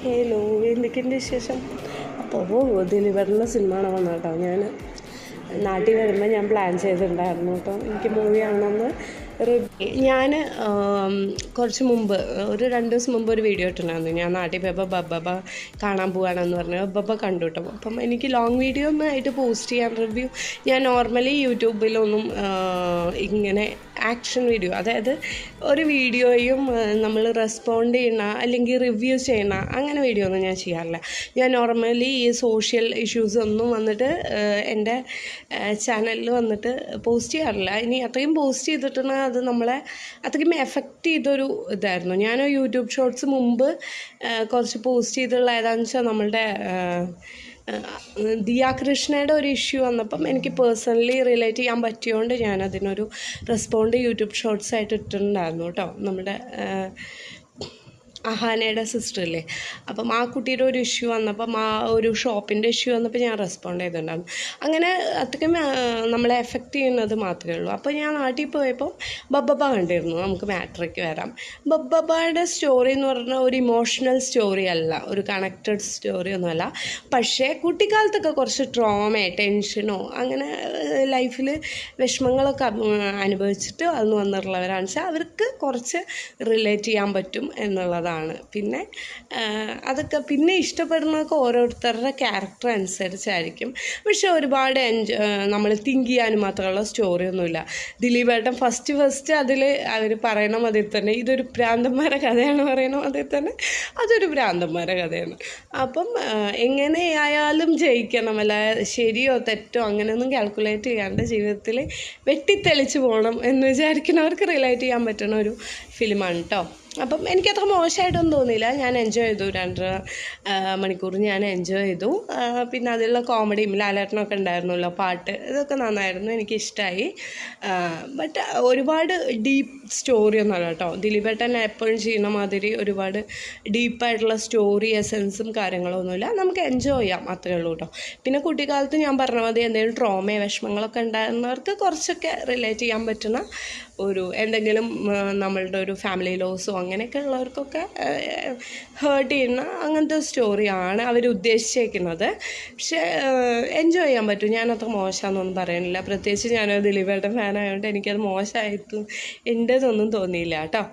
Hello, എന്തൊക്കെയുണ്ട് വിശേഷം? അപ്പോൾ ദിലീപേട്ടൻ്റെ സിനിമ കാണാൻ വന്നു കേട്ടോ. ഞാൻ നാട്ടിൽ വരുമ്പോൾ ഞാൻ പ്ലാൻ ചെയ്തിട്ടുണ്ടായിരുന്നു കേട്ടോ, എനിക്ക് മൂവി കാണണമെന്ന്. ഞാൻ കുറച്ച് മുമ്പ് ഒരു 2 ദിവസം മുമ്പ് ഒരു വീഡിയോ ഇട്ടിട്ടുണ്ടായിരുന്നു. ഞാൻ നാട്ടിൽ പോയപ്പോൾ ബബ്ബ കാണാൻ പോവുകയാണെന്ന് പറഞ്ഞു. ബബ്ബ കണ്ടു കേട്ടോ. അപ്പം എനിക്ക് ലോങ് വീഡിയോ ഒന്നും ആയിട്ട് പോസ്റ്റ് ചെയ്യാൻ റിവ്യൂ ഞാൻ നോർമലി യൂട്യൂബിലൊന്നും ഇങ്ങനെ ആക്ഷൻ വീഡിയോ, അതായത് ഒരു വീഡിയോയും നമ്മൾ റെസ്പോണ്ട് ചെയ്യണ അല്ലെങ്കിൽ റിവ്യൂ ചെയ്യണ അങ്ങനെ വീഡിയോ ഒന്നും ഞാൻ ചെയ്യാറില്ല. ഞാൻ നോർമലി ഈ സോഷ്യൽ ഇഷ്യൂസ് ഒന്നും വന്നിട്ട് എൻ്റെ ചാനലിൽ വന്നിട്ട് പോസ്റ്റ് ചെയ്യാറില്ല. ഇനി അത്രയും പോസ്റ്റ് ചെയ്തിട്ടുണ്ടെങ്കിൽ അത് നമ്മളെ അത്രയും എഫക്റ്റ് ചെയ്തൊരു ഇതായിരുന്നു. ഞാൻ യൂട്യൂബ് ഷോർട്സ് മുമ്പ് കുറച്ച് പോസ്റ്റ് ചെയ്തിട്ടുള്ള ഏതാണെന്ന് വെച്ചാൽ നമ്മളുടെ ദിയ കൃഷ്ണയുടെ ഒരു ഇഷ്യൂ വന്നപ്പം എനിക്ക് പേഴ്സണലി റിലേറ്റ് ചെയ്യാൻ പറ്റിയതുകൊണ്ട് ഞാനതിനൊരു റെസ്പോണ്ട് യൂട്യൂബ് ഷോർട്സ് ആയിട്ട് ഇട്ടിട്ടുണ്ടായിരുന്നു കേട്ടോ. നമ്മുടെ അഹാനയുടെ സിസ്റ്ററില്ലേ, അപ്പം ആ കുട്ടിയുടെ ഒരു ഇഷ്യൂ വന്നപ്പം ആ ഒരു ഷോപ്പിൻ്റെ ഇഷ്യൂ വന്നപ്പോൾ ഞാൻ റെസ്പോണ്ട് ചെയ്തിട്ടുണ്ടായിരുന്നു. അങ്ങനെ അത്രയും നമ്മളെ എഫക്റ്റ് ചെയ്യുന്നത് മാത്രമേ ഉള്ളൂ. അപ്പോൾ ഞാൻ നാട്ടിൽ പോയപ്പോൾ ബബ്ബ കണ്ടിരുന്നു. നമുക്ക് മാറ്ററിക്ക് വരാം. ബബ്ബയുടെ സ്റ്റോറി എന്ന് പറഞ്ഞാൽ ഒരു ഇമോഷണൽ സ്റ്റോറി അല്ല, ഒരു കണക്റ്റഡ് സ്റ്റോറി ഒന്നുമല്ല. പക്ഷേ കുട്ടിക്കാലത്തൊക്കെ കുറച്ച് ട്രോമയോ ടെൻഷനോ അങ്ങനെ ലൈഫിൽ വിഷമങ്ങളൊക്കെ അനുഭവിച്ചിട്ട് അന്ന് വന്നിട്ടുള്ളവരാണെന്ന് വെച്ചാൽ അവർക്ക് കുറച്ച് റിലേറ്റ് ചെയ്യാൻ പറ്റും എന്നുള്ളതാണ്. പിന്നെ അതൊക്കെ പിന്നെ ഇഷ്ടപ്പെടുന്നതൊക്കെ ഓരോരുത്തരുടെ ക്യാരക്ടർ അനുസരിച്ചായിരിക്കും. പക്ഷെ ഒരുപാട് നമ്മൾ തിങ്ക് ചെയ്യാനും മാത്രമുള്ള സ്റ്റോറിയൊന്നുമില്ല. ദിലീപേട്ടൻ ഫസ്റ്റ് അതിൽ അവർ പറയണ അതിൽ തന്നെ ഇതൊരു ഭ്രാന്തന്മാരുടെ കഥയാണ്, പറയണം അതിൽ തന്നെ അതൊരു ഭ്രാന്തന്മാരുടെ കഥയാണ്. അപ്പം എങ്ങനെയായാലും ജയിക്കണം, അല്ല ശരിയോ തെറ്റോ അങ്ങനെയൊന്നും കാൽക്കുലേറ്റ് ചെയ്യാണ്ട് ജീവിതത്തിൽ വെട്ടിത്തെളിച്ച് പോകണം എന്ന് വിചാരിക്കുന്നവർക്ക് റിലേറ്റ് ചെയ്യാൻ പറ്റുന്ന ഒരു ഫിലിമാണ് കേട്ടോ. അപ്പം എനിക്കത്ര മോശമായിട്ടൊന്നും തോന്നിയില്ല. ഞാൻ എൻജോയ് ചെയ്തു. 2.5 മണിക്കൂർ ഞാൻ എൻജോയ് ചെയ്തു. പിന്നെ അതിലുള്ള കോമഡിയും ലാലേട്ടനൊക്കെ ഉണ്ടായിരുന്നല്ലോ, പാട്ട്, ഇതൊക്കെ നന്നായിരുന്നു, എനിക്കിഷ്ടമായി. ബട്ട് ഒരുപാട് ഡീപ്പ് സ്റ്റോറിയൊന്നുമല്ല കേട്ടോ. ദിലീപേട്ടൻ എപ്പോഴും ചെയ്യുന്ന മാതിരി ഒരുപാട് ഡീപ്പായിട്ടുള്ള സ്റ്റോറി എസൻസും കാര്യങ്ങളൊന്നുമില്ല. നമുക്ക് എൻജോയ് ചെയ്യാം, അത്രേ ഉള്ളൂ കേട്ടോ. പിന്നെ കുട്ടിക്കാലത്ത് ഞാൻ പറഞ്ഞ മതി എന്തെങ്കിലും ട്രോമയോ വിഷമങ്ങളൊക്കെ ഉണ്ടായിരുന്നവർക്ക് കുറച്ചൊക്കെ റിലേറ്റ് ചെയ്യാൻ പറ്റുന്ന ഒരു എന്തെങ്കിലും നമ്മളുടെ ഒരു ഫാമിലി ലോസോ അങ്ങനെയൊക്കെ ഉള്ളവർക്കൊക്കെ ഹേർട്ട് ചെയ്യുന്ന അങ്ങനത്തെ സ്റ്റോറിയാണ് അവർ ഉദ്ദേശിച്ചേക്കുന്നത്. പക്ഷേ എൻജോയ് ചെയ്യാൻ പറ്റും. ഞാനത്ര മോശമാണെന്നൊന്നും പറയുന്നില്ല. പ്രത്യേകിച്ച് ഞാൻ ദിലീപേട്ടൻ ഫാനായതുകൊണ്ട് എനിക്കത് മോശമായിട്ടും എൻ്റേതൊന്നും തോന്നിയില്ല കേട്ടോ.